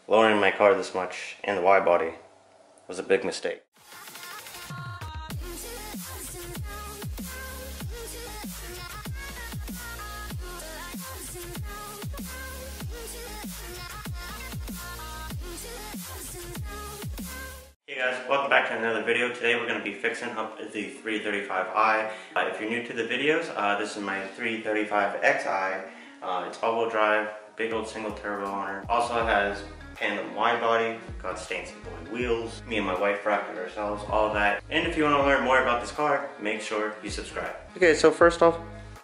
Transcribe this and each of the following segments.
lowering my car this much and the wide body was a big mistake. Hey guys, welcome back to another video. Today we're going to be fixing up the 335i. If you're new to the videos, this is my 335xi. It's all-wheel drive, big old single turbo on it. Also has tandem wide body, got stainless steel wheels. Me and my wife wrapped it ourselves, all of that. And if you want to learn more about this car, make sure you subscribe. Okay, so first off,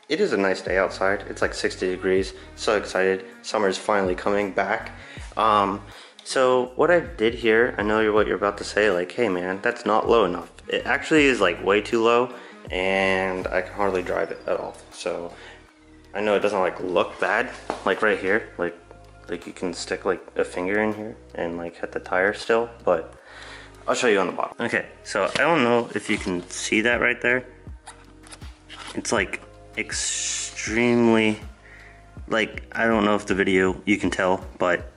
it is a nice day outside. It's like 60 degrees. So excited. Summer's finally coming back. So what I did here, I know what you're about to say, like, hey man, that's not low enough. It actually is like way too low and I can hardly drive it at all. So I know it doesn't like look bad, like right here, like you can stick like a finger in here and like hit the tire still, but I'll show you on the bottom. Okay, so I don't know if you can see that right there. It's like extremely, like, I don't know if the video you can tell, but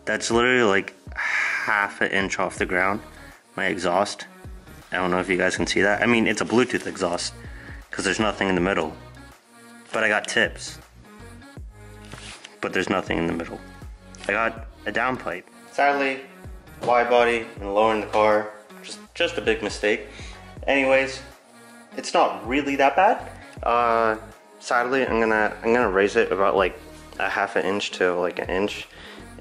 that's literally like half an inch off the ground, my exhaust. I don't know if you guys can see that. I mean, it's a Bluetooth exhaust because there's nothing in the middle. But I got tips. But there's nothing in the middle. I got a downpipe. Sadly, wide body and lowering the car, just a big mistake. Anyways, it's not really that bad. Sadly, I'm gonna raise it about like a half an inch to like an inch.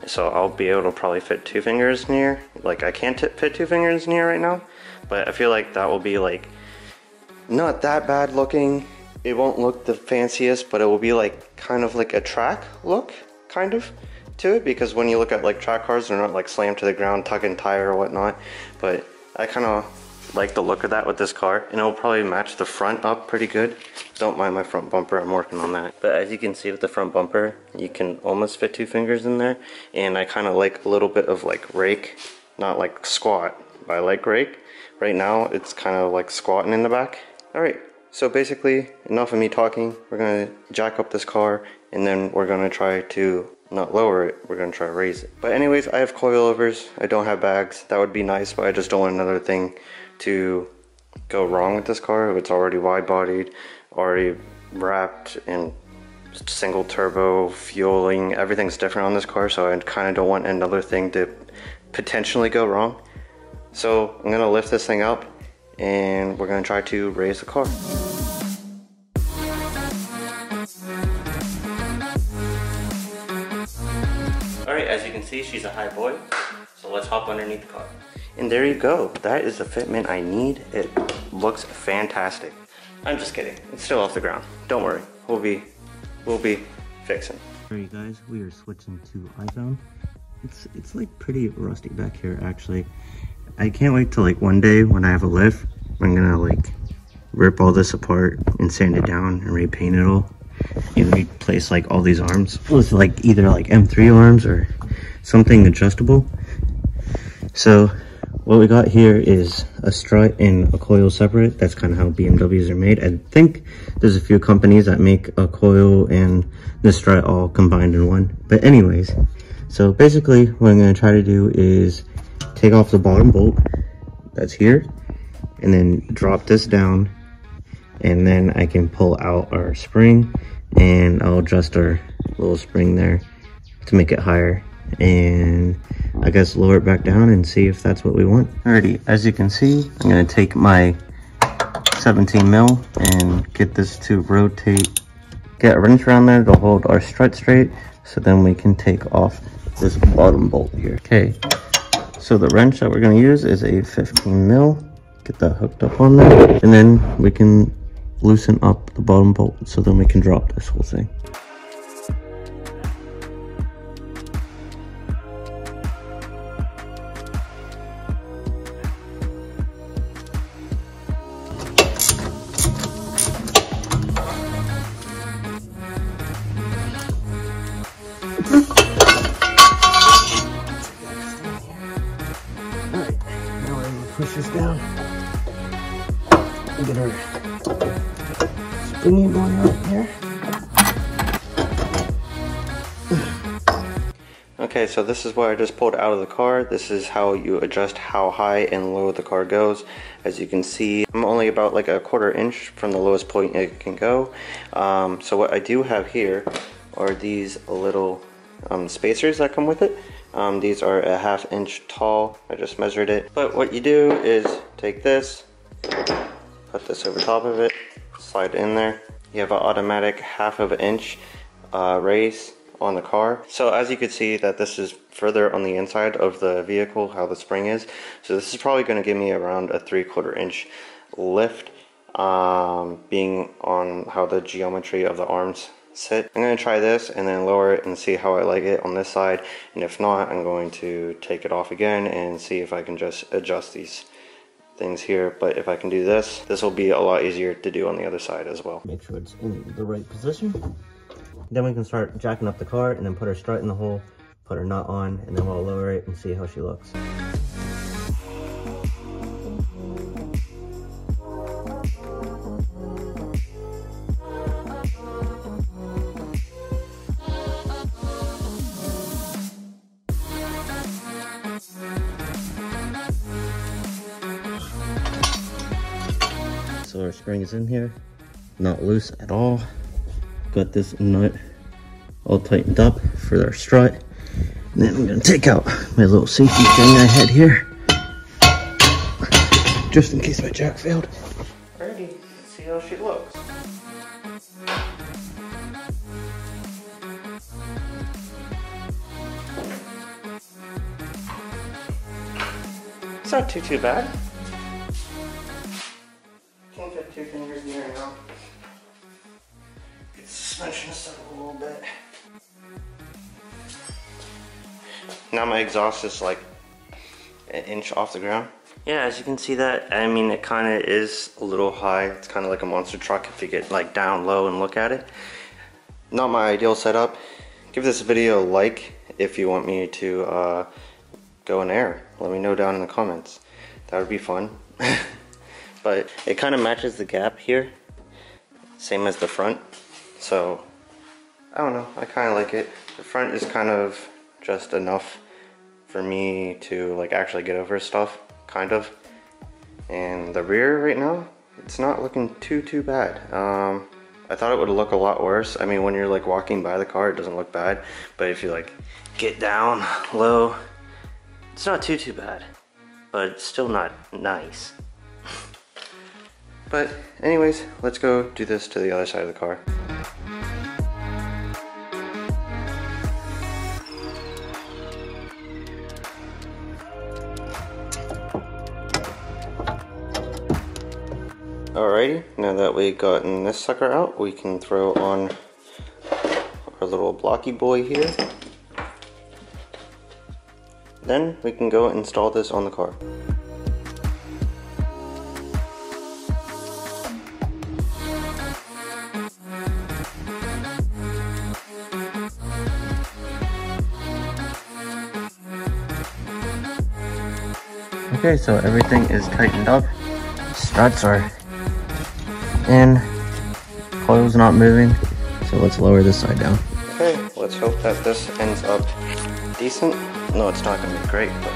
So I'll be able to probably fit 2 fingers in here. Like I can't fit 2 fingers in here right now, but I feel like that will be like not that bad looking. It won't look the fanciest, but it will be like kind of like a track look kind of to it, because when you look at like track cars, they're not like slammed to the ground, tugging tire or whatnot. But I kind of like the look of that with this car, and it will probably match the front up pretty good. Don't mind my front bumper, I'm working on that. But as you can see with the front bumper, you can almost fit 2 fingers in there, and I kind of like a little bit of like rake, not like squat, but I like rake. Right now it's kind of like squatting in the back. Alright, so basically enough of me talking. We're gonna jack up this car and then we're gonna try to not lower it, we're gonna try to raise it. But anyways, I have coilovers, I don't have bags. That would be nice, but I just don't want another thing to go wrong with this car. It's already wide bodied, already wrapped in single turbo, fueling, everything's different on this car, so I kind of don't want another thing to potentially go wrong. So I'm gonna lift this thing up and we're gonna try to raise the car. Alright, as you can see, she's a high boy, so let's hop underneath the car. And there you go. That is the fitment I need. It looks fantastic. I'm just kidding. It's still off the ground. Don't worry. We'll be fixing. Alright guys, we are switching to iPhone. It's like pretty rusty back here actually. I can't wait till like one day when I have a lift, I'm gonna like rip all this apart and sand it down and repaint it all. And replace like all these arms with like either like M3 arms or something adjustable. So what we got here is a strut and a coil separate. That's kind of how BMWs are made. I think there's a few companies that make a coil and the strut all combined in one. But anyways, so basically what I'm going to try to do is take off the bottom bolt that's here and then drop this down, and then I can pull out our spring and I'll adjust our little spring there to make it higher, and I guess lower it back down and see if that's what we want. Alrighty, as you can see, I'm gonna take my 17 mil and get this to rotate, get a wrench around there to hold our strut straight, so then we can take off this bottom bolt here. Okay, so the wrench that we're gonna use is a 15 mil. Get that hooked up on there, and then we can loosen up the bottom bolt, so then we can drop this whole thing. Push this down and get our springy going right here. Okay, so this is what I just pulled out of the car. This is how you adjust how high and low the car goes. As you can see, I'm only about like a 1/4 inch from the lowest point it can go. So what I do have here are these little spacers that come with it. These are a 1/2 inch tall. I just measured it. But what you do is take this, put this over top of it, slide it in there. You have an automatic 1/2 inch raise on the car. So as you can see that this is further on the inside of the vehicle, how the spring is. So this is probably going to give me around a 3/4 inch lift, being on how the geometry of the arms sit. I'm going to try this and then lower it and see how I like it on this side, and if not, I'm going to take it off again and see if I can just adjust these things here. But if I can do this, this will be a lot easier to do on the other side as well. Make sure it's in the right position. Then we can start jacking up the car and then put her strut in the hole, put her nut on, and then we'll lower it and see how she looks. So our spring is in here, not loose at all. Got this nut all tightened up for our strut. And then I'm gonna take out my little safety thing I had here, just in case my jack failed. Alrighty, let's see how she looks. It's not too bad. Can't fit 2 fingers in there now. Get the suspension set up a little bit. Now my exhaust is like an inch off the ground. Yeah, as you can see that, I mean, it kind of is a little high. It's kind of like a monster truck if you get like down low and look at it. Not my ideal setup. Give this video a like if you want me to go in air. Let me know down in the comments. That would be fun. But it kind of matches the gap here, same as the front. So I don't know, I kind of like it. The front is kind of just enough for me to like actually get over stuff, kind of. And the rear right now, it's not looking too bad. I thought it would look a lot worse. I mean, when you're like walking by the car, it doesn't look bad. But if you like get down low, it's not too bad. But it's still not nice. But anyways, let's go do this to the other side of the car. Alrighty, now that we've gotten this sucker out, we can throw on our little blocky boy here. Then we can go install this on the car. Okay, so everything is tightened up. Struts are in, coil's not moving, so let's lower this side down. Okay, let's hope that this ends up decent. No, it's not gonna be great, but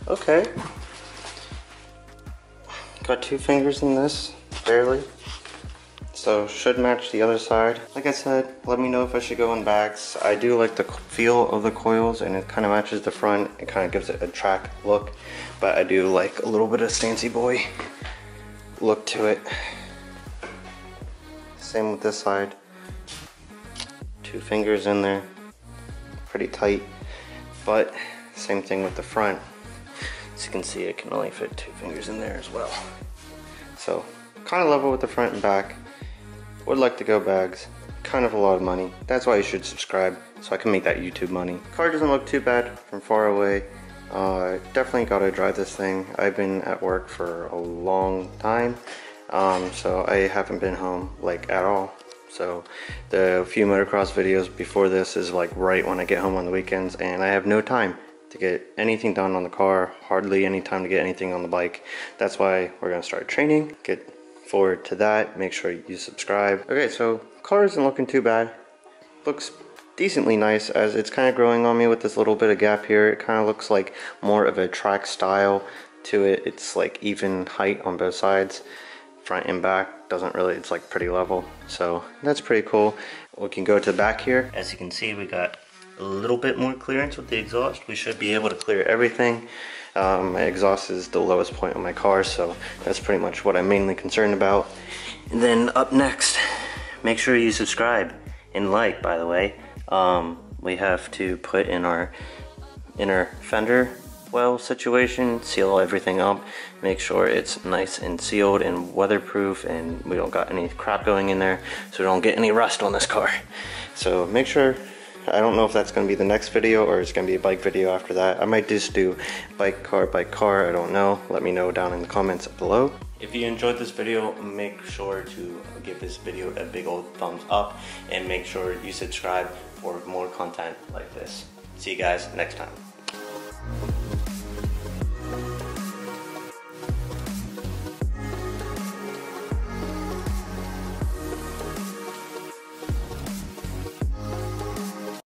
okay. Got 2 fingers in this, barely. So should match the other side. Like I said, let me know if I should go in bags. I do like the feel of the coils, and it kind of matches the front. It kind of gives it a track look, but I do like a little bit of Stancy Boy look to it. Same with this side. 2 fingers in there, pretty tight. But same thing with the front. As you can see, it can only fit 2 fingers in there as well. So kind of level with the front and back. Would like to go bags. Kind of a lot of money. That's why you should subscribe, so I can make that YouTube money. Car doesn't look too bad from far away. Definitely gotta drive this thing. I've been at work for a long time, so I haven't been home like at all. So the few motocross videos before this is like right when I get home on the weekends, and I have no time to get anything done on the car, hardly any time to get anything on the bike. That's why we're gonna start training, get forward to that. Make sure you subscribe. Okay, so car isn't looking too bad. Looks decently nice, as it's kind of growing on me with this little bit of gap here. It kind of looks like more of a track style to it. It's like even height on both sides, front and back. Doesn't really, it's like pretty level, so that's pretty cool. We can go to the back here. As you can see, we got a little bit more clearance with the exhaust. We should be able to clear everything. My exhaust is the lowest point on my car, so that's pretty much what I'm mainly concerned about. And then up next, make sure you subscribe and like, by the way. We have to put in our inner fender well situation, seal everything up, make sure it's nice and sealed and weatherproof, and we don't got any crap going in there, so we don't get any rust on this car. So make sure, I don't know if that's going to be the next video or it's going to be a bike video after that. I might just do bike car, I don't know. Let me know down in the comments below. If you enjoyed this video, make sure to give this video a big old thumbs up, and make sure you subscribe for more content like this. See you guys next time.